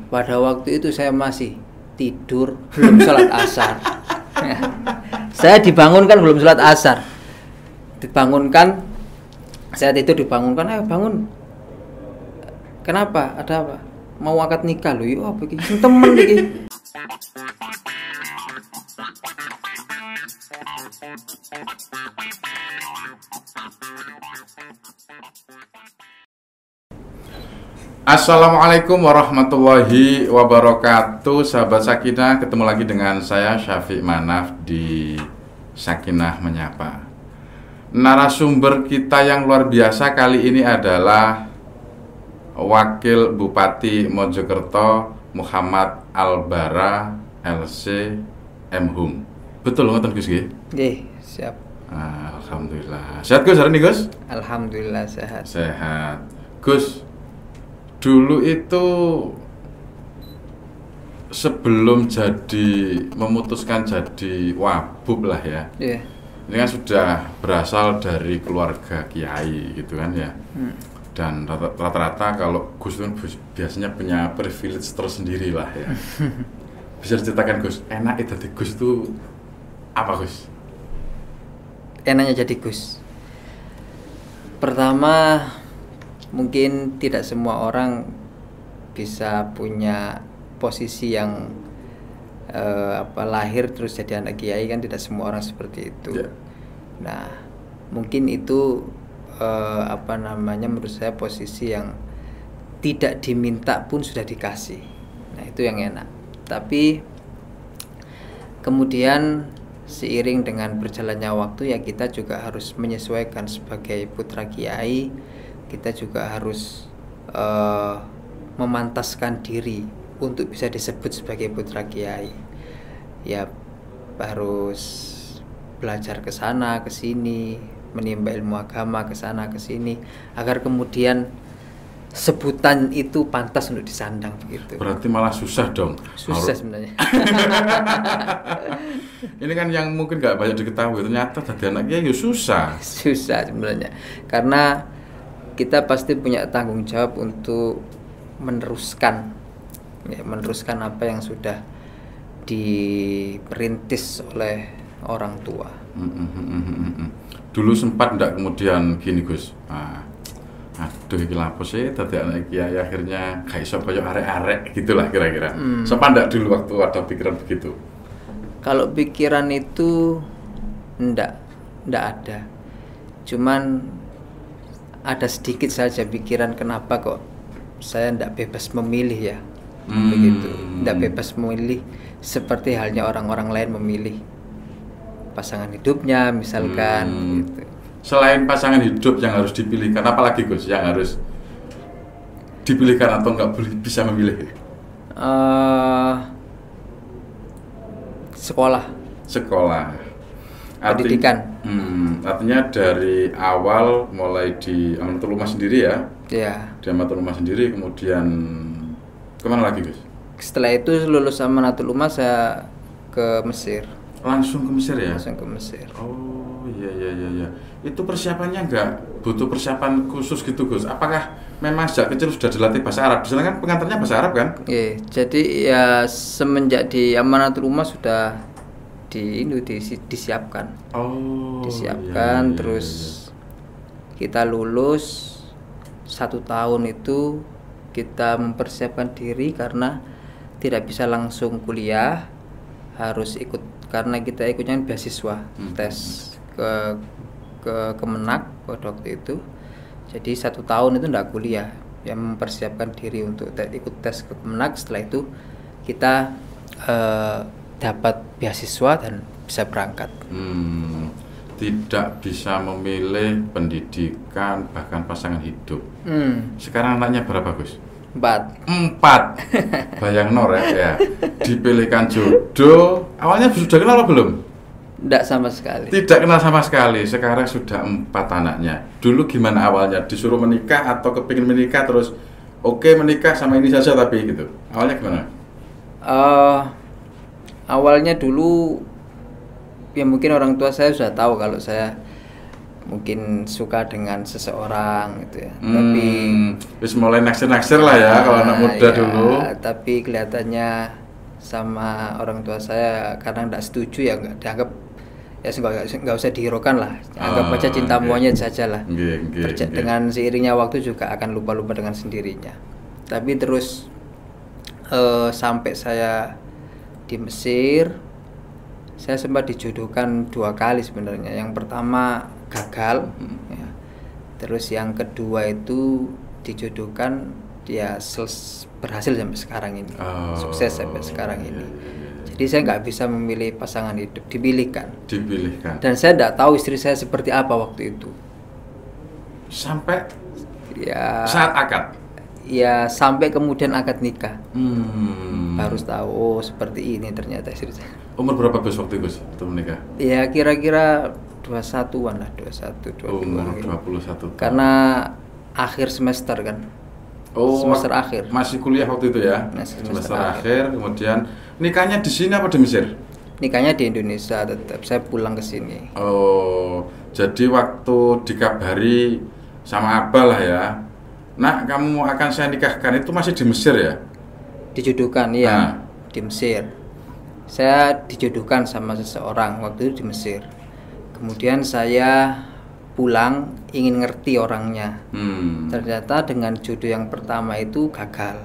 Pada waktu itu saya masih tidur, belum sholat asar. Saya dibangunkan belum sholat asar. Dibangunkan, saya tidur dibangunkan, ayo bangun. Kenapa? Ada apa? Mau akad nikah loh, yuk apa iki? Temen iki. Assalamualaikum warahmatullahi wabarakatuh. Sahabat Sakinah, ketemu lagi dengan saya Syafiq Manaf di Sakinah Menyapa. Narasumber kita yang luar biasa kali ini adalah Wakil Bupati Mojokerto Muhammad Albara LC M.Hum. Betul ngoten Gus nggih? Nggih, siap. Alhamdulillah. Sehat Gus hari ini Gus? Alhamdulillah sehat. Sehat. Gus, dulu itu sebelum memutuskan jadi wabub lah ya. Iya. Ini kan sudah berasal dari keluarga kiai gitu kan ya. Dan rata-rata kalau Gus itu biasanya punya privilege tersendiri lah ya. Bisa diceritakan Gus, enak itu di Gus itu apa Gus? Enaknya jadi Gus. Pertama, mungkin tidak semua orang bisa punya posisi yang lahir terus jadi anak kiai, kan tidak semua orang seperti itu. Yeah. Nah, mungkin itu menurut saya posisi yang tidak diminta pun sudah dikasih. Nah, itu yang enak. Tapi kemudian seiring dengan berjalannya waktu ya kita juga harus menyesuaikan sebagai putra kiai. Kita juga harus memantaskan diri untuk bisa disebut sebagai putra kiai. Ya harus belajar ke sana ke sini, menimba ilmu agama ke sana ke sini, agar kemudian sebutan itu pantas untuk disandang begitu. Berarti malah susah dong. Susah sebenarnya. Ini kan yang mungkin nggak banyak diketahui, ternyata jadi anak kiai ya susah. Susah sebenarnya, karena kita pasti punya tanggung jawab untuk meneruskan apa yang sudah diperintis oleh orang tua. Dulu sempat enggak kemudian gini Gus, aduh iki lapo sih dadi anak kiai akhirnya gak iso koyo arek-arek gitulah kira-kira. Sempat enggak dulu waktu ada pikiran begitu? Kalau pikiran itu enggak ada. Cuman ada sedikit saja pikiran kenapa kok saya enggak bebas memilih ya. Begitu. Enggak bebas memilih seperti halnya orang-orang lain memilih pasangan hidupnya misalkan gitu. Selain pasangan hidup yang harus dipilihkan, apalagi Gus yang harus dipilihkan atau nggak boleh bisa memilih? Sekolah. Pendidikan. Artinya dari awal mulai di Amanatul Ummah sendiri ya? Iya. Di Amanatul Ummah sendiri, kemudian kemana lagi Gus? Setelah itu lulus Amanatul Ummah saya ke Mesir. Langsung ke Mesir ya? Langsung ke Mesir. Oh iya. Itu persiapannya nggak butuh persiapan khusus gitu Gus? Apakah memang sejak kecil sudah dilatih bahasa Arab? Di sana kan pengantarnya bahasa Arab kan? Iya, jadi ya semenjak di Amanatul Ummah sudah disiapkan. Disiapkan. Terus kita lulus 1 tahun itu kita mempersiapkan diri karena tidak bisa langsung kuliah, harus ikut karena kita ikutnya beasiswa tes ke Kemenak pada waktu itu. Jadi 1 tahun itu enggak kuliah, yang mempersiapkan diri untuk ikut tes ke Kemenak. Setelah itu kita dapat beasiswa dan bisa berangkat. Tidak bisa memilih pendidikan bahkan pasangan hidup. Sekarang anaknya berapa Gus? 4. Bayang nor ya. Dipilihkan jodoh. Awalnya sudah kenal apa belum? Tidak sama sekali. Tidak kenal sama sekali. Sekarang sudah 4 anaknya. Dulu gimana awalnya? Disuruh menikah atau kepingin menikah terus oke menikah sama ini saja tapi gitu. Awalnya gimana? Awalnya dulu ya mungkin orang tua saya sudah tahu kalau saya mungkin suka dengan seseorang gitu ya. Tapi wis mulai naksir-naksir lah ya kalau anak muda ya, dulu. tapi kelihatannya sama orang tua saya karena nggak setuju ya nggak dianggap, ya nggak usah dihiraukan lah, anggap aja cinta monyet saja lah. Dengan seiringnya waktu juga akan lupa-lupa dengan sendirinya. Tapi terus sampai saya di Mesir, saya sempat dijodohkan 2 kali sebenarnya. Yang pertama gagal, ya. Terus yang kedua itu dijodohkan, dia berhasil sampai sekarang ini, sukses sampai sekarang ini. Jadi saya nggak bisa memilih pasangan hidup, dipilihkan. Dan saya nggak tahu istri saya seperti apa waktu itu. Sampai ya saat akad? Ya sampai kemudian akad nikah. Baru tahu, oh seperti ini ternyata istri saya. Umur berapa Gus waktu Gus waktu menikah? Ya kira-kira 21-an lah, 21, 22. Umur 21. Karena akhir semester kan. Semester akhir. Masih kuliah waktu itu ya? Semester akhir. Kemudian nikahnya di sini apa di Mesir? Nikahnya di Indonesia tetap. Saya pulang ke sini. Oh, jadi waktu dikabari sama Abah lah ya. Nah, kamu akan saya nikahkan itu masih di Mesir ya? Dijodohkan, iya. Di Mesir. Saya dijodohkan sama seseorang waktu itu di Mesir. Kemudian saya pulang ingin ngerti orangnya. Ternyata dengan jodoh yang pertama itu gagal.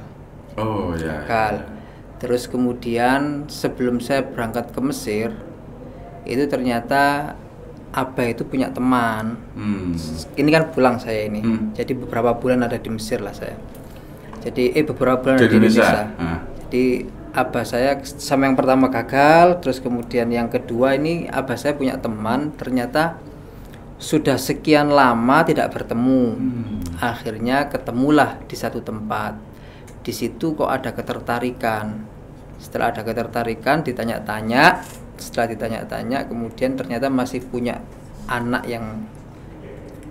Oh ya. Gagal. Terus kemudian sebelum saya berangkat ke Mesir, itu ternyata Abah itu punya teman. Ini kan pulang saya ini. Jadi beberapa bulan ada di Mesir lah saya. Jadi beberapa bulan ada di Indonesia. Jadi Abah saya sama yang pertama gagal, terus kemudian yang kedua ini Abah saya punya teman, ternyata sudah sekian lama tidak bertemu. Akhirnya ketemulah di satu tempat. Di situ kok ada ketertarikan. Setelah ada ketertarikan, ditanya-tanya. Setelah ditanya-tanya, kemudian ternyata masih punya anak yang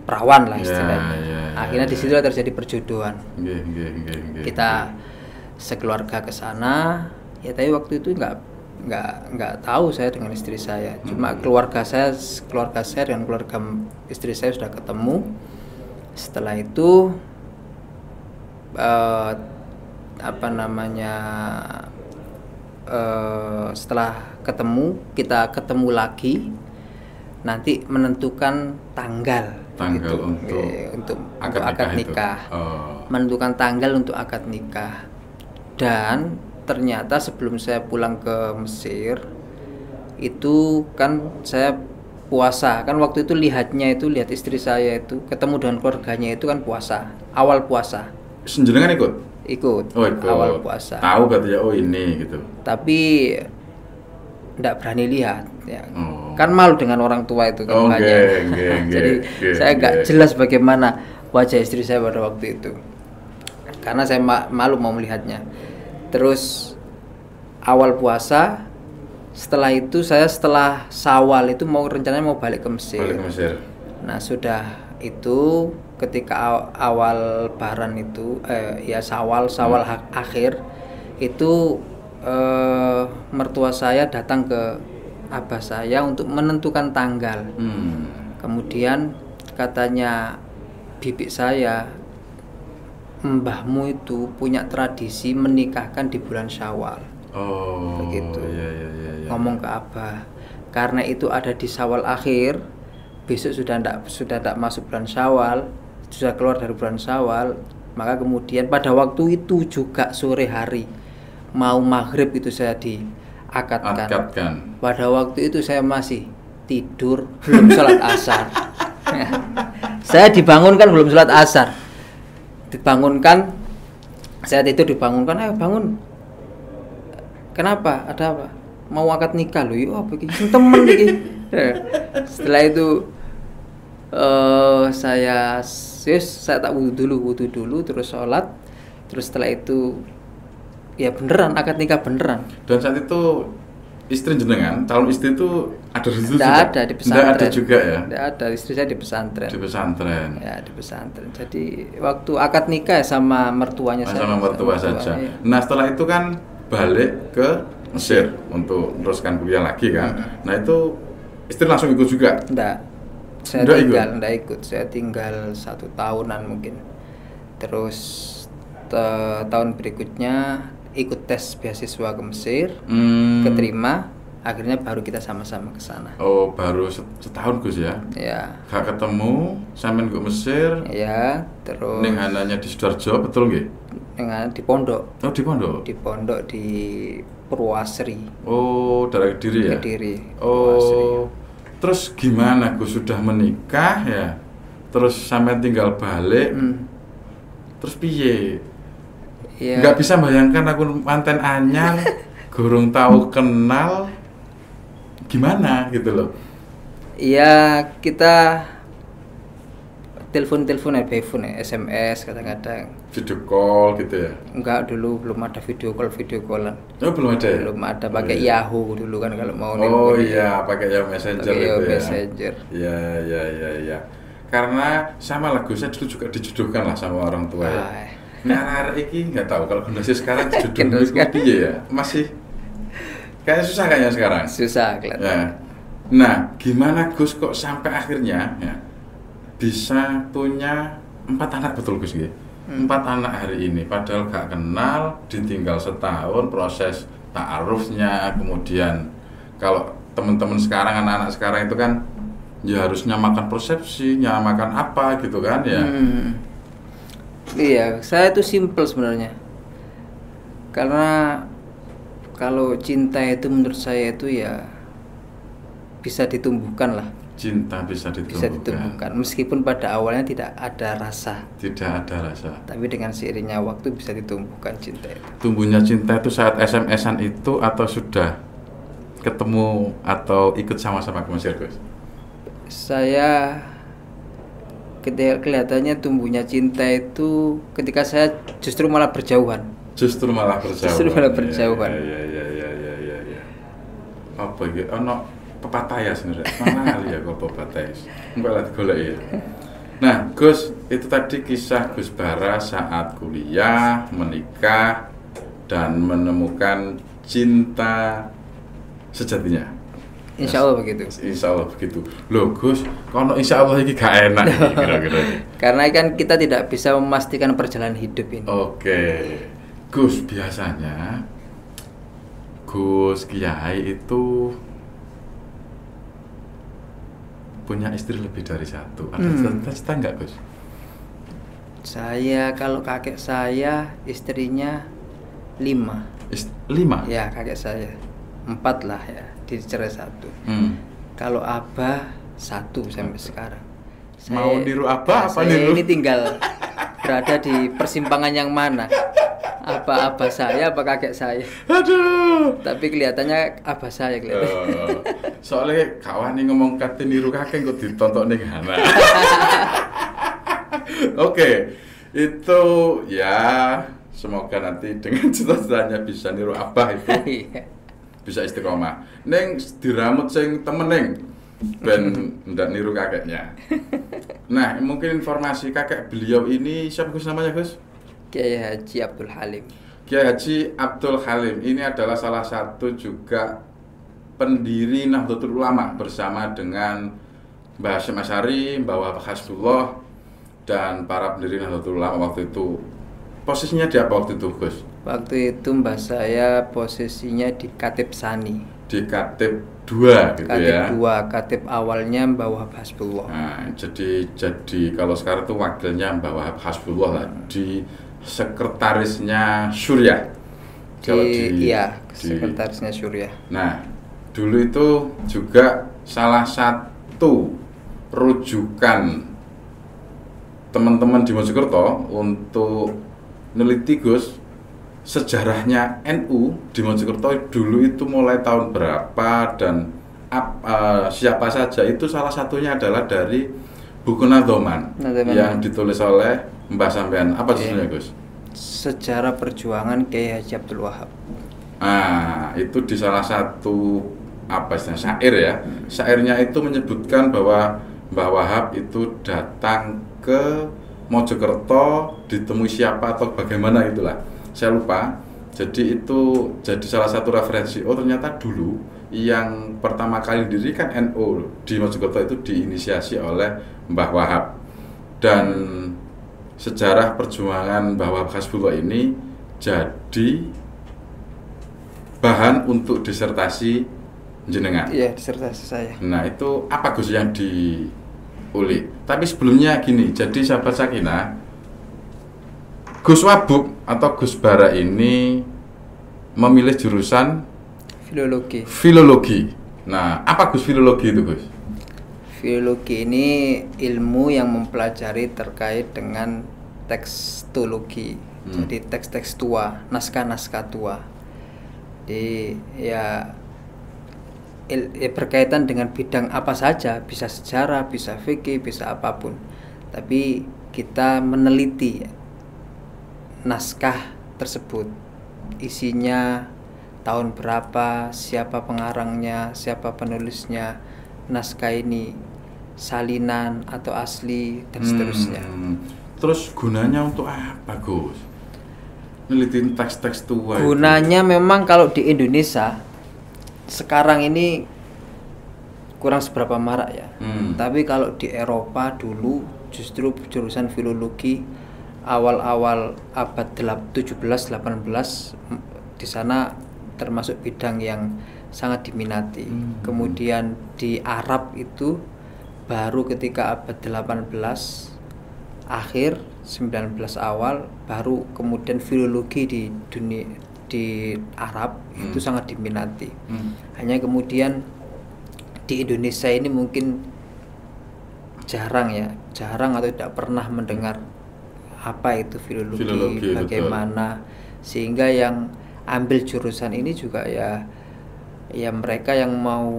perawan lah istilahnya. Akhirnya di situ terjadi perjodohan. Kita sekeluarga ke sana. Ya tapi waktu itu nggak tahu saya dengan istri saya. Cuma keluarga saya dengan keluarga istri saya sudah ketemu. Setelah itu setelah kita ketemu lagi, nanti menentukan tanggal gitu, untuk akad nikah. Menentukan tanggal untuk akad nikah. Dan ternyata sebelum saya pulang ke Mesir itu kan saya puasa kan, waktu itu lihat istri saya itu ketemu dengan keluarganya itu kan puasa, awal puasa. Senjenengan ikut? Ikut. Awal puasa. Tahu berarti ya, ini gitu. Tapi enggak berani lihat ya. Kan malu dengan orang tua itu kan banyak. Jadi saya enggak jelas bagaimana wajah istri saya pada waktu itu. Karena saya malu mau melihatnya. Terus awal puasa, setelah itu setelah Syawal itu rencananya mau balik ke Mesir. Nah sudah itu ketika awal Lebaran itu Syawal akhir itu mertua saya datang ke abah saya untuk menentukan tanggal. Kemudian katanya bibi saya, mbahmu itu punya tradisi menikahkan di bulan Syawal. Begitu. Ngomong ke abah, karena itu ada di Syawal akhir, besok sudah tidak masuk bulan Syawal, sudah keluar dari bulan Syawal, maka kemudian pada waktu itu juga sore hari mau maghrib itu saya diakadkan. Pada waktu itu saya masih tidur, belum sholat asar. Saya dibangunkan belum sholat asar. Dibangunkan, saya tidur dibangunkan, ayo bangun. Kenapa? Ada apa? Mau akad nikah loh. Oh begini temen begini. Setelah itu saya tak wudhu dulu terus sholat, terus setelah itu ya beneran akad nikah beneran. Dan saat itu istri jenengan, calon istri itu ada di situ? Tidak ada, di pesantren. Tidak ada juga ya? Tidak ada, istri saya di pesantren. Di pesantren. Ya, di pesantren. Jadi waktu akad nikah sama mertuanya saya. Sama mertua saja. Ya. Nah setelah itu kan balik ke Mesir untuk meneruskan kuliah lagi kan. Nah itu istri langsung ikut juga? Tidak. Saya nggak ikut. Saya tinggal 1 tahunan mungkin. Terus tahun berikutnya ikut tes beasiswa ke Mesir, keterima. Akhirnya baru kita sama-sama ke sana. Oh, baru setahun Gus ya? Ya. Gak ketemu, sampean ke Mesir. Ya, terus. Ning ananya di Sidoarjo, betul nggih? Di pondok. Oh, di pondok. Di pondok di Purwasri. Oh, daerah Kediri ya? Kediri. Oh. Terus gimana Gus, sudah menikah ya? Terus sampean tinggal balik. Terus piye? Ya. Nggak bisa bayangkan aku manten anyar, gurung tahu kenal. Gimana gitu loh? Iya, kita telepon SMS kadang-kadang. Video call gitu ya? Enggak, dulu belum ada video callan. Oh, belum ada ya? Belum ada, pakai Yahoo dulu kan kalau mau nelpon. Oh iya, pakai Yahoo Messenger gitu ya? Messenger. Iya. Karena sama lah, saya dulu juga dijodohkan lah sama orang tua ya. Nah, iki nggak tahu kalau generasi sekarang dijodohkan itu piye ya? Masih kayaknya susah kayaknya sekarang. Susah kelihatan. Ya. Nah, gimana Gus kok sampai akhirnya ya bisa punya 4 anak, betul Gus ya? 4 anak hari ini, padahal gak kenal, ditinggal setahun, proses ta'arufnya, kemudian kalau teman-teman sekarang, anak-anak sekarang itu kan ya harusnya makan persepsi, makan apa gitu kan ya. Iya, saya itu simple sebenarnya. Karena kalau cinta itu menurut saya itu ya bisa ditumbuhkan lah. Cinta bisa ditumbuhkan. Meskipun pada awalnya tidak ada rasa. Tapi dengan seiringnya waktu bisa ditumbuhkan cinta itu. Tumbuhnya cinta itu saat SMS-an itu atau sudah ketemu atau ikut sama-sama ke Mesir, Gus? Saya kelihatannya tumbuhnya cinta itu ketika saya justru malah berjauhan. Justru malah berjauhan. Iya. Apa gitu? Pepatah ya sebenarnya. Mana ya kok pepatah? Enggak lah digolek ya. Nah, Gus, itu tadi kisah Gus Bara saat kuliah, menikah dan menemukan cinta sejatinya. Insya Allah begitu. Insya Allah begitu. Loh Gus, kalau Insya Allah ini gak enak kira-kira. Karena kan kita tidak bisa memastikan perjalanan hidup ini. Oke. Gus, biasanya Gus Kiai itu punya istri lebih dari satu. Ada cita-cita enggak, Gus? Saya, kalau kakek saya istrinya 5. 5? Ya, kakek saya 4 lah ya, dicerai 1. Kalau abah 1 sampai sekarang. Mau niru abah apa niru? Ini tinggal berada di persimpangan yang mana? Apa abah saya, apa kakek saya? Aduh. Tapi kelihatannya abah saya kelihatan. Soalnya kawan nih ngomong kate niru kakek kok ditonton nih Hana. Oke, itu ya semoga nanti dengan cita-citanya bisa niru abah itu. Bisa istiqomah. Neng diramut sing temen neng. Ben ndak niru kakeknya. Nah, mungkin informasi kakek beliau ini siapa Gus namanya, Gus? Kiai Haji Abdul Halim. Kiai Haji Abdul Halim ini adalah salah satu juga pendiri Nahdlatul Ulama bersama dengan Mbah Hasyim Asy'ari, Mbah Wahab Hasbullah dan para pendiri Nahdlatul Ulama waktu itu. Posisinya di apa waktu itu, Gus? Waktu itu mbah saya posisinya di Katib Sani. Di Katib 2 gitu Katib ya. Katib 2, Katib awalnya Mbah Wahab Hasbullah. Nah, jadi kalau sekarang itu wakilnya Mbah Wahab Hasbullah lah, di sekretarisnya Surya. Sekretarisnya Surya. Nah, dulu itu juga salah satu rujukan teman-teman di Mojokerto untuk neliti Gus sejarahnya NU di Mojokerto dulu itu mulai tahun berapa dan siapa saja, itu salah satunya adalah dari buku Nadhoman yang ditulis oleh Mbah sampean. Apa judulnya, Gus? Sejarah Perjuangan Kiai Haji Abdul Wahab. Itu di salah satu syair ya. Syairnya itu menyebutkan bahwa Mbah Wahab itu datang ke Mojokerto ditemui siapa atau bagaimana itulah. Saya lupa. Jadi itu jadi salah satu referensi. Oh, ternyata dulu yang pertama kali didirikan NU di Mojokerto itu diinisiasi oleh Mbah Wahab, dan sejarah perjuangan Mbah Wahab Hasbullah ini jadi bahan untuk disertasi jenengan. Iya, disertasi saya. Nah, itu apa Gus yang diulik? Tapi sebelumnya gini, jadi sahabat Sakinah, Gus Wabuk atau Gus Bara ini memilih jurusan filologi. Nah, apa Gus filologi itu, Gus? Filologi ini ilmu yang mempelajari terkait dengan tekstologi. Jadi teks-teks tua, naskah-naskah tua. Jadi ya berkaitan dengan bidang apa saja, bisa sejarah, bisa fikih, bisa apapun. Tapi kita meneliti naskah tersebut, isinya tahun berapa, siapa pengarangnya, siapa penulisnya, naskah ini salinan atau asli, dan seterusnya. Terus gunanya untuk apa, Gus? Neliti teks-teks tua. Gunanya itu memang kalau di Indonesia sekarang ini kurang seberapa marak ya. Tapi kalau di Eropa dulu justru jurusan filologi awal-awal abad 17-18 di sana termasuk bidang yang sangat diminati. Kemudian di Arab itu baru ketika abad 18 akhir 19 awal baru kemudian filologi di dunia di Arab itu sangat diminati. Hanya kemudian di Indonesia ini mungkin jarang atau tidak pernah mendengar apa itu filologi bagaimana, sehingga yang ambil jurusan ini juga ya mereka yang mau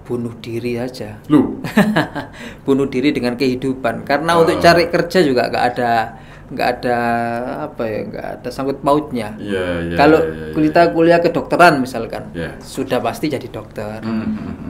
bunuh diri aja. Bunuh diri dengan kehidupan, karena untuk cari kerja juga nggak ada sangkut pautnya. Kalau kita kuliah kedokteran misalkan, sudah pasti jadi dokter.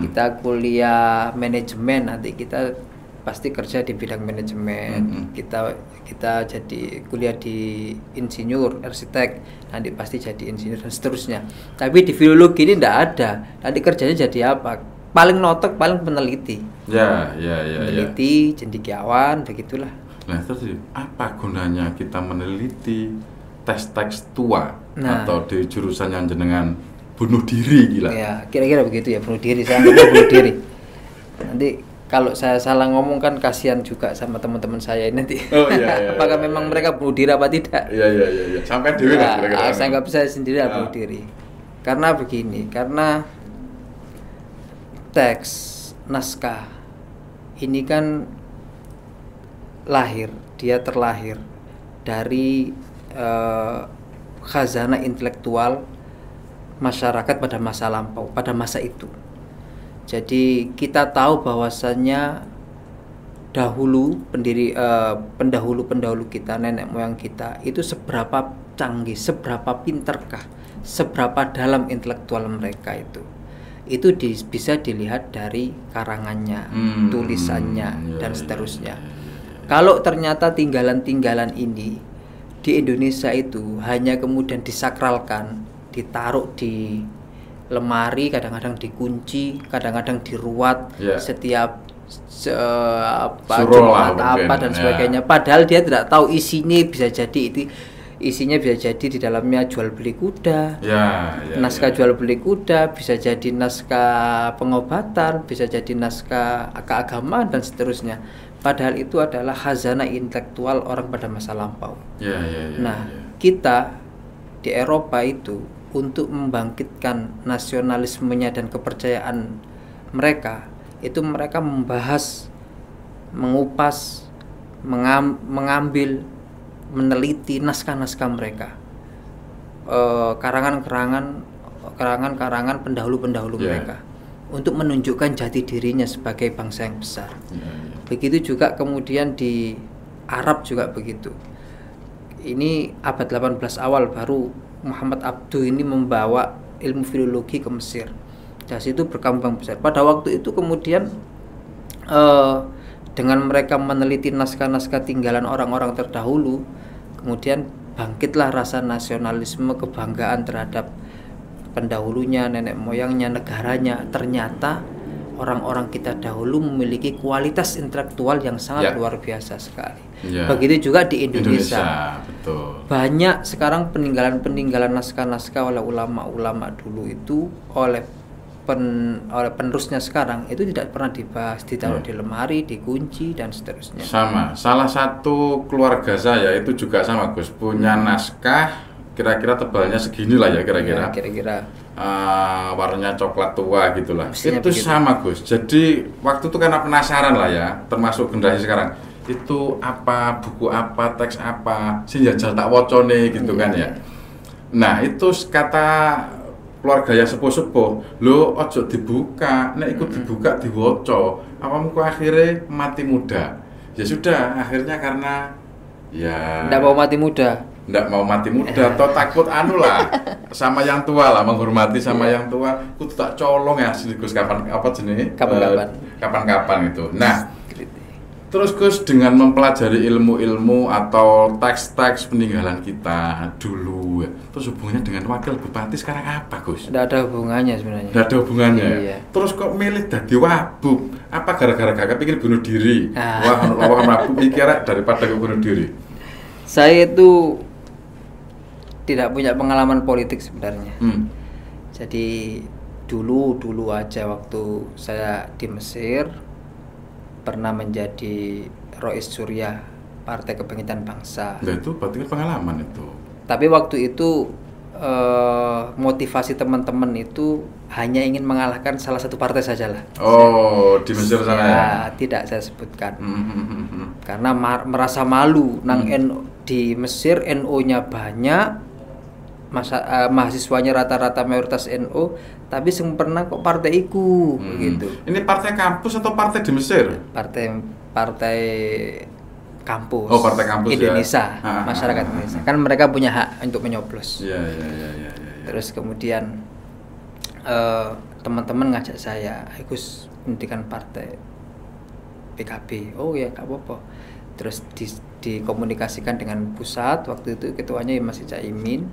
Kita kuliah manajemen, nanti kita pasti kerja di bidang manajemen. Kita jadi kuliah di insinyur, arsitek, nanti pasti jadi insinyur dan seterusnya. Tapi di filologi ini tidak ada. Nanti kerjanya jadi apa? Paling notok, paling peneliti. Peneliti, cendekiawan, begitulah. Nah, terus apa gunanya kita meneliti teks-teks tua atau di jurusan yang jenengan bunuh diri gila? Ya, kira-kira begitu ya, bunuh diri. Saya nggak bunuh diri. Nanti kalau saya salah ngomong kan kasihan juga sama teman-teman saya nanti. Apakah memang mereka bunuh diri apa tidak? Iya. Sampai diri lah kira-kira. Saya nggak bisa sendiri bunuh diri. Karena begini, karena teks naskah ini kan dia terlahir dari khazanah intelektual masyarakat pada masa lampau, pada masa itu. Jadi kita tahu bahwasannya dahulu pendahulu kita, nenek moyang kita itu seberapa canggih, seberapa pinterkah, seberapa dalam intelektual mereka itu bisa dilihat dari karangannya, tulisannya, dan seterusnya. Kalau ternyata tinggalan-tinggalan ini di Indonesia itu hanya kemudian disakralkan, ditaruh di lemari, kadang-kadang dikunci, kadang-kadang diruat setiap Jumat dan sebagainya. Padahal dia tidak tahu isinya, bisa jadi di dalamnya jual beli kuda, naskah jual beli kuda, bisa jadi naskah pengobatan, bisa jadi naskah keagamaan dan seterusnya. Padahal itu adalah khazanah intelektual orang pada masa lampau. Kita di Eropa itu untuk membangkitkan nasionalismenya dan kepercayaan mereka, itu mereka membahas, mengupas, mengambil, meneliti naskah-naskah mereka, karangan-karangan pendahulu-pendahulu mereka, untuk menunjukkan jati dirinya sebagai bangsa yang besar. Begitu juga kemudian di Arab juga begitu. Ini abad 18 awal baru Muhammad Abduh ini membawa ilmu filologi ke Mesir. Dari situ berkembang besar. Pada waktu itu kemudian dengan mereka meneliti naskah-naskah tinggalan orang-orang terdahulu, kemudian bangkitlah rasa nasionalisme, kebanggaan terhadap pendahulunya, nenek moyangnya, negaranya, ternyata orang-orang kita dahulu memiliki kualitas intelektual yang sangat luar biasa sekali. Begitu juga di Indonesia. Betul. Banyak sekarang peninggalan naskah-naskah oleh ulama-ulama dulu itu oleh penerusnya sekarang itu tidak pernah dibahas, ditaruh di lemari, dikunci dan seterusnya. Sama, salah satu keluarga saya itu juga sama Gus, punya naskah kira-kira tebalnya segini lah ya kira-kira. Kira-kira. Warnanya coklat tua gitulah. Mestinya itu begitu. Sama Gus. Jadi waktu itu karena penasaran lah ya, termasuk generasi sekarang. Itu apa, buku apa, teks apa, sing jajal tak wocone gitu kan ya. Nah, itu kata keluarga yang sepuh-sepuh, lo ojo dibuka, nek ikut dibuka diwoco, apamu kok akhirnya mati muda. Ya sudah, akhirnya karena ya nggak mau mati muda. Nggak mau mati muda atau takut anu lah sama yang tua lah, menghormati sama yang tua. Kudu tak colong ya Gus, kapan apa jenis? Kapan-kapan itu. Nah, terus Gus dengan mempelajari ilmu-ilmu atau teks-teks peninggalan kita dulu, terus hubungannya dengan wakil bupati sekarang apa Gus? Nggak ada hubungannya sebenarnya. Nggak ada hubungannya. Iya. Terus kok milih dadi wabub? Apa gara-gara kakak pikir bunuh diri? Wah, wabub mikir daripada bunuh diri. Saya itu tidak punya pengalaman politik sebenarnya. Jadi dulu aja waktu saya di Mesir pernah menjadi Rois Surya Partai Kebangkitan Bangsa. Nah itu berarti pengalaman itu. Tapi waktu itu motivasi teman-teman itu hanya ingin mengalahkan salah satu partai sajalah. Oh, di Mesir sana ya? Tidak saya sebutkan. Karena merasa malu nang di Mesir NU-nya banyak. Mahasiswanya rata-rata mayoritas NU, tapi sempurna kok partai iku begitu. Ini partai kampus atau partai di Mesir? Partai kampus. Oh, partai kampus Indonesia, ya. Masyarakat Indonesia. Kan mereka punya hak untuk menyoblos. Iya. Terus kemudian teman-teman ngajak saya, Gus, pendidikan partai PKB. Oh ya, nggak apa-apa. Terus dikomunikasikan dengan pusat, waktu itu ketuanya masih Caimin.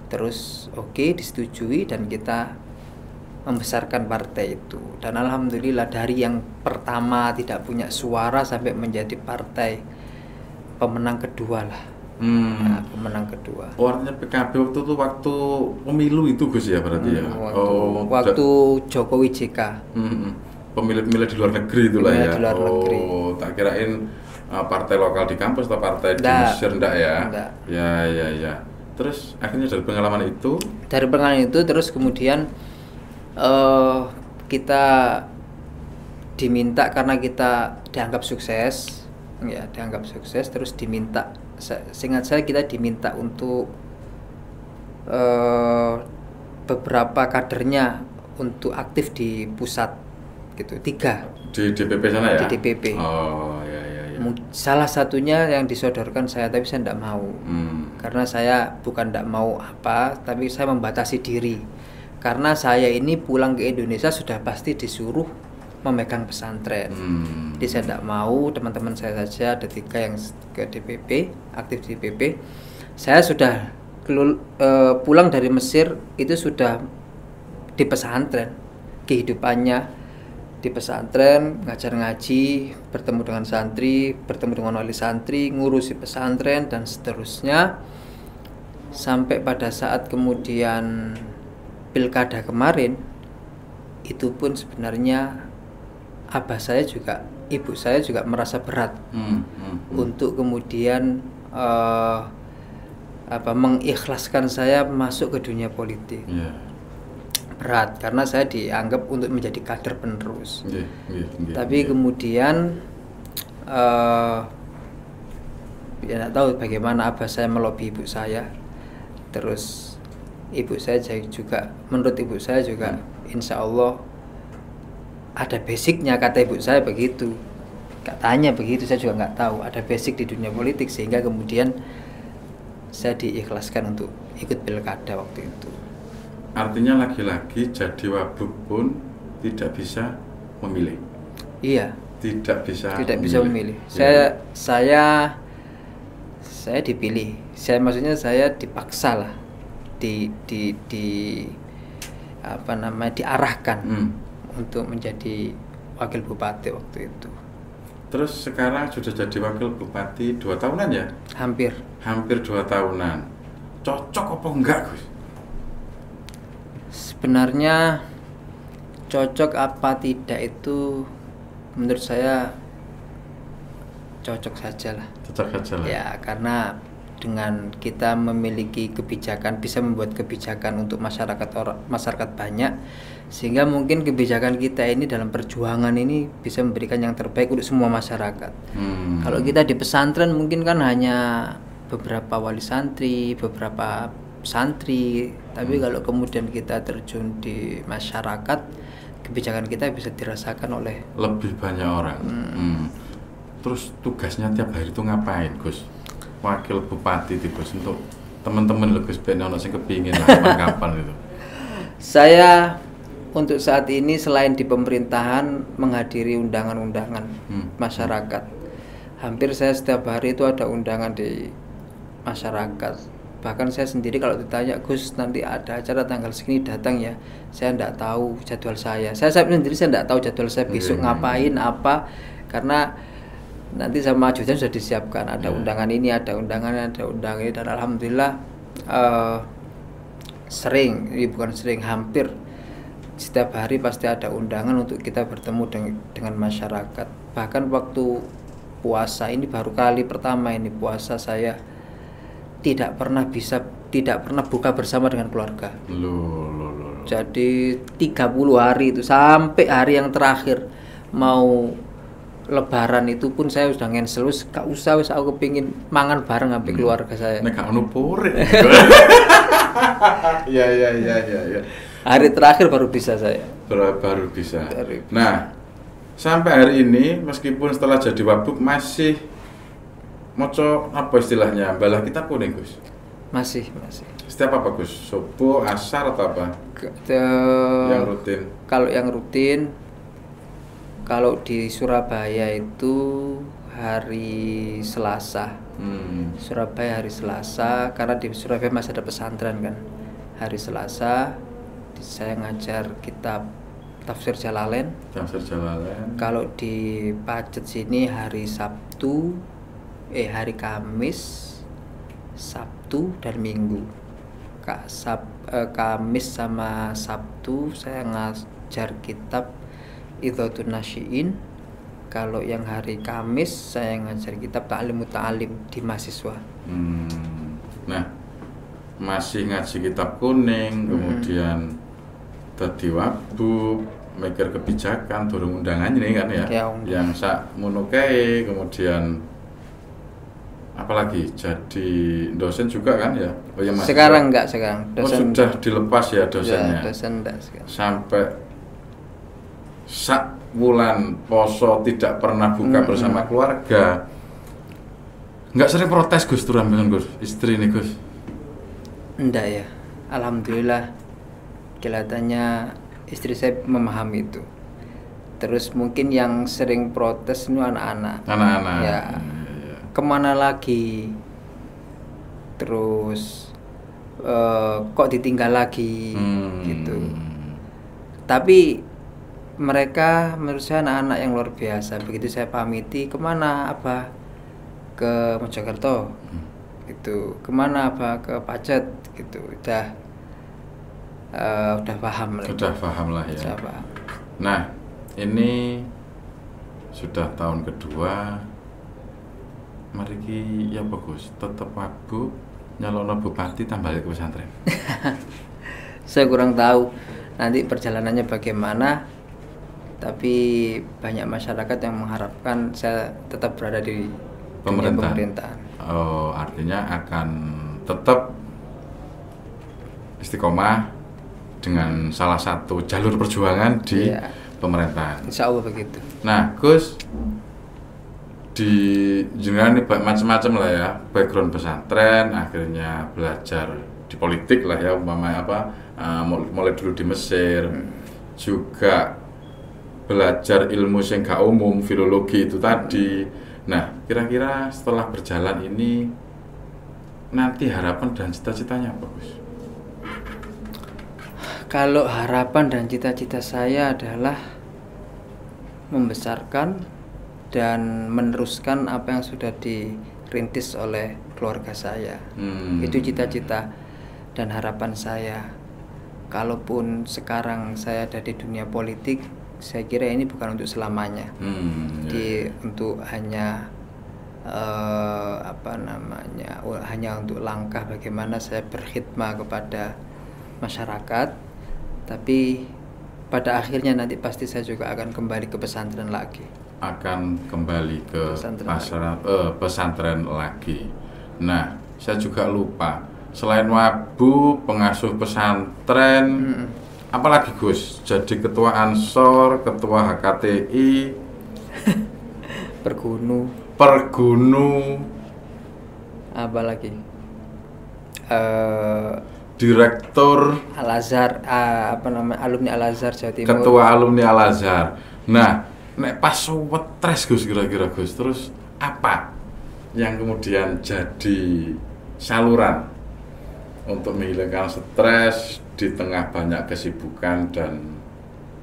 Terus disetujui dan kita membesarkan partai itu. Dan alhamdulillah dari yang pertama tidak punya suara sampai menjadi partai pemenang kedua lah. Pemenang kedua. Artinya PKB waktu itu waktu pemilu itu Gus ya berarti ya. Waktu Jokowi JK. Pemilih-pemilih di luar negeri itulah ya. Di luar negeri. Tak kirain partai lokal di kampus atau partai di Mesir enggak ya? Enggak. Ya. Terus akhirnya dari pengalaman itu? Dari pengalaman itu terus kemudian kita diminta karena kita dianggap sukses, terus diminta. Seingat saya kita diminta untuk beberapa kadernya untuk aktif di pusat gitu, 3 di DPP sana ya? Di DPP. Oh ya. Salah satunya yang disodorkan saya, tapi saya tidak mau. Karena saya bukan tidak mau apa, tapi saya membatasi diri. Karena saya ini pulang ke Indonesia sudah pasti disuruh memegang pesantren. Jadi saya tidak mau, teman-teman saya saja ada 3 yang ke DPP, aktif di DPP. Saya sudah pulang dari Mesir itu sudah di pesantren, kehidupannya di pesantren, ngajar ngaji, bertemu dengan santri, bertemu dengan wali santri, ngurusi pesantren dan seterusnya. Sampai pada saat kemudian pilkada kemarin, itu pun sebenarnya abah saya juga, ibu saya juga merasa berat untuk kemudian mengikhlaskan saya masuk ke dunia politik. Berat karena saya dianggap untuk menjadi kader penerus. Tapi kemudian ya tidak tahu bagaimana abah saya melobi ibu saya. Terus ibu saya juga, menurut ibu saya juga insya Allah ada basicnya, kata ibu saya begitu. Katanya begitu, saya juga nggak tahu. Ada basic di dunia politik sehingga kemudian saya diikhlaskan untuk ikut pilkada waktu itu. Artinya lagi-lagi jadi wabub pun tidak bisa memilih. Iya. Tidak bisa memilih. Saya dipilih. Maksudnya saya dipaksa lah. diarahkan untuk menjadi wakil bupati waktu itu. Terus sekarang sudah jadi wakil bupati 2 tahunan ya? Hampir 2 tahunan. Cocok apa enggak, Gus? Sebenarnya cocok apa tidak itu menurut saya cocok saja lah. Cocok saja lah. Ya, karena dengan kita memiliki kebijakan, bisa membuat kebijakan untuk masyarakat banyak, sehingga mungkin kebijakan kita ini dalam perjuangan ini bisa memberikan yang terbaik untuk semua masyarakat. Kalau kita di pesantren mungkin kan hanya beberapa wali santri, beberapa santri, tapi kalau kemudian kita terjun di masyarakat, kebijakan kita bisa dirasakan oleh lebih banyak orang. Terus tugasnya tiap hari itu ngapain, Gus? Wakil bupati itu, Gus, untuk teman-teman lo, Gus, ben ono sing kepingin lah kapan itu. Saya untuk saat ini selain di pemerintahan menghadiri undangan-undangan masyarakat. Hampir saya setiap hari itu ada undangan di masyarakat. Bahkan saya sendiri kalau ditanya, Gus, nanti ada acara tanggal segini datang ya, saya tidak tahu jadwal saya. Saya sendiri tidak tahu jadwal saya besok ngapain apa, karena nanti sama ajudan sudah disiapkan, ada undangan ini, ada undangan ini, dan alhamdulillah hampir setiap hari pasti ada undangan untuk kita bertemu dengan masyarakat. Bahkan waktu puasa ini baru kali pertama ini puasa saya tidak pernah buka bersama dengan keluarga. Jadi 30 hari itu sampai hari yang terakhir mau Lebaran itu pun saya sudah ngensel, gak usah, aku kepingin mangan bareng sampai keluarga saya. Nek gak ono pore. Ya. Hari terakhir baru bisa saya. Baru bisa. Nah, sampai hari ini meskipun setelah jadi wabuk masih moco apa istilahnya? Balah kitab kuning, Gus. Masih. Setiap apa, Gus? Subuh, asar atau apa? Yang rutin. Kalau yang rutin, kalau di Surabaya itu hari Selasa. Surabaya hari Selasa, karena di Surabaya masih ada pesantren kan. Hari Selasa saya ngajar kitab Tafsir Jalalain. Kalau di Pacet sini hari Kamis, Sabtu dan Minggu. Kamis sama Sabtu saya ngajar kitab Idhatun Nasyiin. Kalau yang hari Kamis saya ngajar kitab Ta'lim Muta'alim di mahasiswa. Nah, masih ngaji kitab kuning, kemudian tadi wabuk, mikir kebijakan, durung undangan ini kan ya, yang sak monokai, kemudian apalagi jadi dosen juga kan ya? Oh ya, sekarang enggak, dosen. Sudah dilepas ya dosennya. Ya, dosen enggak sekarang. Sampai sak bulan poso tidak pernah buka bersama keluarga. Enggak sering protes, Gus, turun dengan Gus, istri nih, Gus? Enggak ya, alhamdulillah kelihatannya istri saya memahami itu. Terus mungkin yang sering protes itu anak-anak. Ya, kemana lagi? Terus kok ditinggal lagi gitu. Tapi mereka menurut saya anak-anak yang luar biasa. Begitu saya pamiti, kemana Abah? Ke Mojokerto gitu. Kemana Abah? Ke Pacet gitu. Udah paham lah. Sudah paham lah ya. Sudah paham. Nah, ini sudah tahun kedua. Mari ya bagus, tetap aku nyalono bupati tambah ke pesantren. Saya kurang tahu nanti perjalanannya bagaimana. Tapi banyak masyarakat yang mengharapkan saya tetap berada di pemerintahan. Oh, artinya akan tetap istiqomah dengan salah satu jalur perjuangan di pemerintahan. Insya Allah begitu. Nah, Gus, di jenengan ini macam-macam lah ya, background pesantren, akhirnya belajar di politik lah ya, umpamanya mulai dulu di Mesir, juga belajar ilmu yang gak umum, filologi itu tadi. Nah, kira-kira setelah berjalan ini nanti harapan dan cita-citanya apa, Gus? Kalau harapan dan cita-cita saya adalah membesarkan dan meneruskan apa yang sudah dirintis oleh keluarga saya. Itu cita-cita dan harapan saya. Kalaupun sekarang saya ada di dunia politik, saya kira ini bukan untuk selamanya. Untuk hanya hanya untuk langkah bagaimana saya berkhidmat kepada masyarakat, tapi pada akhirnya nanti pasti saya juga akan kembali ke pesantren lagi. Akan kembali ke pesantren lagi. Nah, saya juga lupa, selain Wabu, pengasuh pesantren, apalagi Gus? Jadi ketua Ansor, ketua HKTI, Pergunu, apalagi direktur Al-Azhar, alumni Al-Azhar Jawa Timur. Ketua alumni Al-Azhar. Nah, nek pas stres Gus, kira-kira Gus, terus apa yang kemudian jadi saluran untuk menghilangkan stres di tengah banyak kesibukan dan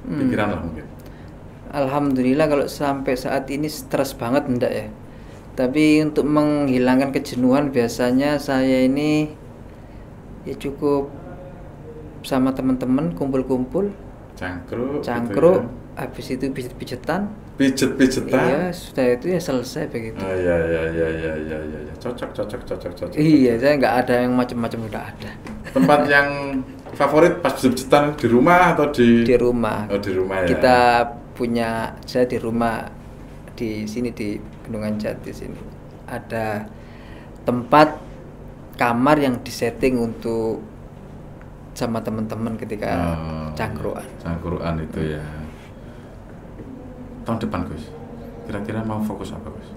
pikiran lah mungkin? Alhamdulillah kalau sampai saat ini stres banget enggak ya. Tapi untuk menghilangkan kejenuhan biasanya saya ini ya cukup sama teman-teman kumpul-kumpul, cangkruk, gitu ya. Habis itu pijet-pijetan. Iya, sudah itu ya selesai begitu. Ya. Cocok. Iya, saya nggak ada yang macam-macam, udah ada. Tempat yang favorit pas pijet-pijetan di rumah atau di rumah? Oh, di rumah ya. Kita punya, saya di rumah di sini di Bendungan Jati sini ada tempat kamar yang disetting untuk sama teman-teman ketika cangkruan itu ya. Tahun depan Gus, kira-kira mau fokus apa Gus?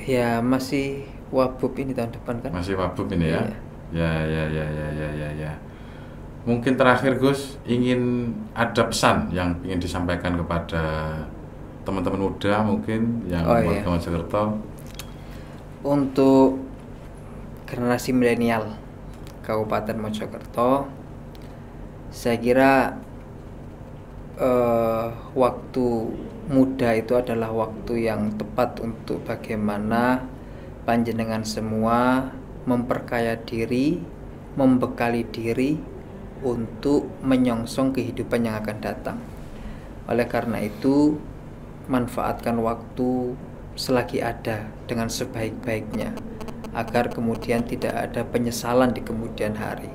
Ya masih Wabub ini tahun depan kan? Masih Wabub ini ya? Ya. Mungkin terakhir Gus, ingin ada pesan yang ingin disampaikan kepada teman-teman muda mungkin yang warga Mojokerto. Untuk generasi milenial Kabupaten Mojokerto, saya kira waktu muda itu adalah waktu yang tepat untuk bagaimana panjenengan semua memperkaya diri, membekali diri untuk menyongsong kehidupan yang akan datang. Oleh karena itu, manfaatkan waktu selagi ada dengan sebaik-baiknya agar kemudian tidak ada penyesalan di kemudian hari.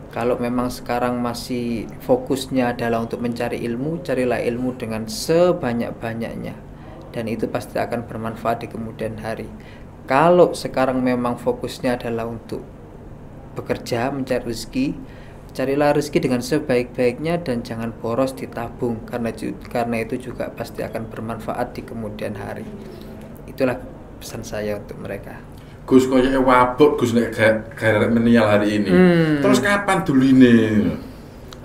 Kalau memang sekarang masih fokusnya adalah untuk mencari ilmu, carilah ilmu dengan sebanyak-banyaknya dan itu pasti akan bermanfaat di kemudian hari. Kalau sekarang memang fokusnya adalah untuk bekerja, mencari rezeki, carilah rezeki dengan sebaik-baiknya dan jangan boros ditabung, karena itu juga pasti akan bermanfaat di kemudian hari. Itulah pesan saya untuk mereka. Gus koyo wabuk Gus nek garek meninggal hari ini. Terus kapan dulu ini?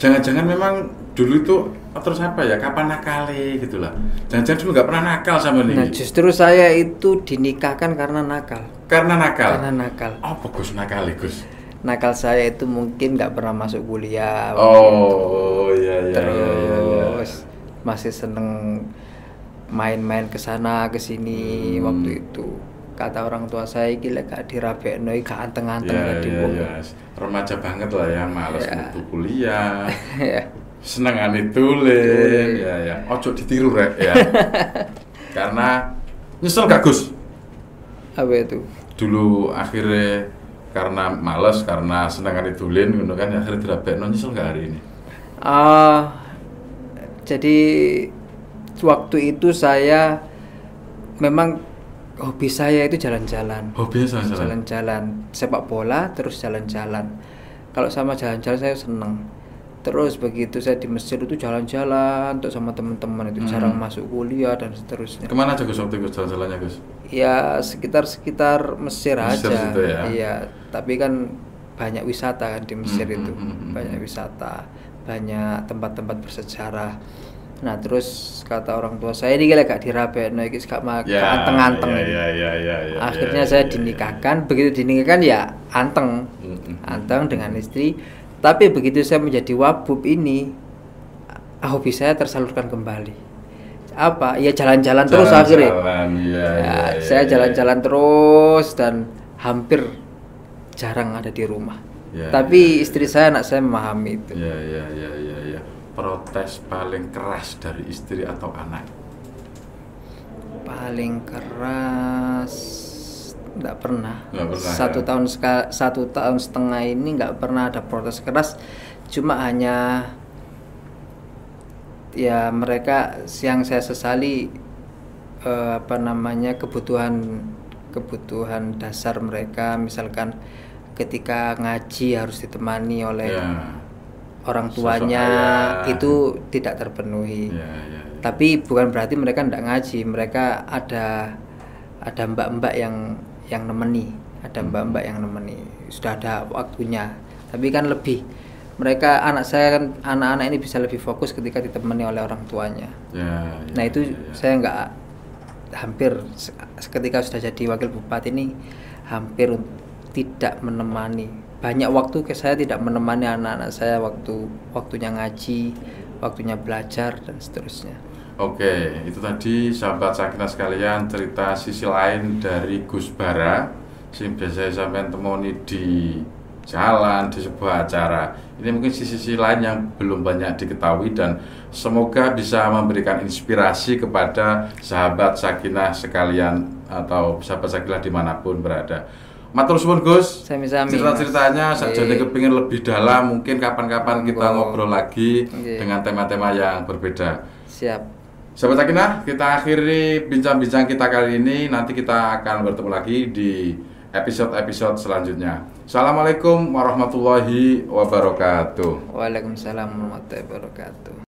Jangan-jangan memang dulu itu terus apa ya? Kapan nakali gitulah. Jangan-jangan dulu nggak pernah nakal sama ini. Nah, justru saya itu dinikahkan karena nakal. Karena nakal. Apa Gus nakal Gus? Nakal saya itu mungkin nggak pernah masuk kuliah. Iya. Terus masih seneng main-main ke sana ke sini waktu itu. Kata orang tua saya gila gak dirabekno gak anteng-anteng tadi wong. Remaja banget lah ya, malas butuh kuliah. Senengane tulen. Ya. Ojo ditiru rek ya. Karena nyesel gak Gus? Apa itu? Dulu akhirnya karena malas, karena senengane tulen ngono kan akhirnya dirabekno, nyesel gak hari ini? Jadi waktu itu saya memang hobi saya itu jalan-jalan. Hobinya jalan-jalan, sepak bola terus jalan-jalan. Kalau sama jalan-jalan saya seneng. Terus begitu saya di Mesir itu jalan-jalan untuk sama teman-teman itu jarang masuk kuliah dan seterusnya. Kemana aja Gus waktu itu jalan-jalannya Gus? Ya sekitar Mesir aja. Situ, ya? Iya, tapi kan banyak wisata kan di Mesir itu. Banyak wisata, banyak tempat-tempat bersejarah. Nah terus kata orang tua saya ini gak dirabekno iki gak anteng-anteng. Akhirnya saya dinikahkan. Begitu dinikahkan ya anteng dengan istri. Tapi begitu saya menjadi wabub ini, hobi saya tersalurkan kembali. Apa? Ya jalan-jalan terus akhirnya. Saya jalan-jalan terus dan hampir jarang ada di rumah. Tapi istri saya, anak saya memahami itu. Ya. Protes paling keras dari istri atau anak? Paling keras nggak pernah. Satu tahun setengah ini nggak pernah ada protes keras, cuma hanya ya mereka yang saya sesali kebutuhan dasar mereka, misalkan ketika ngaji harus ditemani oleh orang tuanya, itu tidak terpenuhi. Tapi bukan berarti mereka tidak ngaji, mereka ada mbak-mbak yang nemeni, sudah ada waktunya. Tapi kan lebih mereka, anak-anak ini bisa lebih fokus ketika ditemani oleh orang tuanya. Saya nggak, hampir ketika sudah jadi wakil bupati ini hampir tidak menemani. Banyak waktu saya tidak menemani anak-anak saya waktunya ngaji, waktunya belajar dan seterusnya. Oke, itu tadi sahabat Sakinah sekalian, cerita sisi lain dari Gus Bara yang biasa sampai temoni di jalan, di sebuah acara. Ini mungkin sisi lain yang belum banyak diketahui dan semoga bisa memberikan inspirasi kepada sahabat Sakinah sekalian atau sahabat Sakinah dimanapun berada. Matur suwun Gus, cerita-ceritanya saya jadi kepingin lebih dalam, mungkin kapan-kapan kita ngobrol lagi dengan tema-tema yang berbeda. Siap. Sahabat Sakinah, kita akhiri bincang-bincang kita kali ini. Nanti kita akan bertemu lagi di episode-episode selanjutnya. Assalamualaikum warahmatullahi wabarakatuh. Waalaikumsalam warahmatullahi wabarakatuh.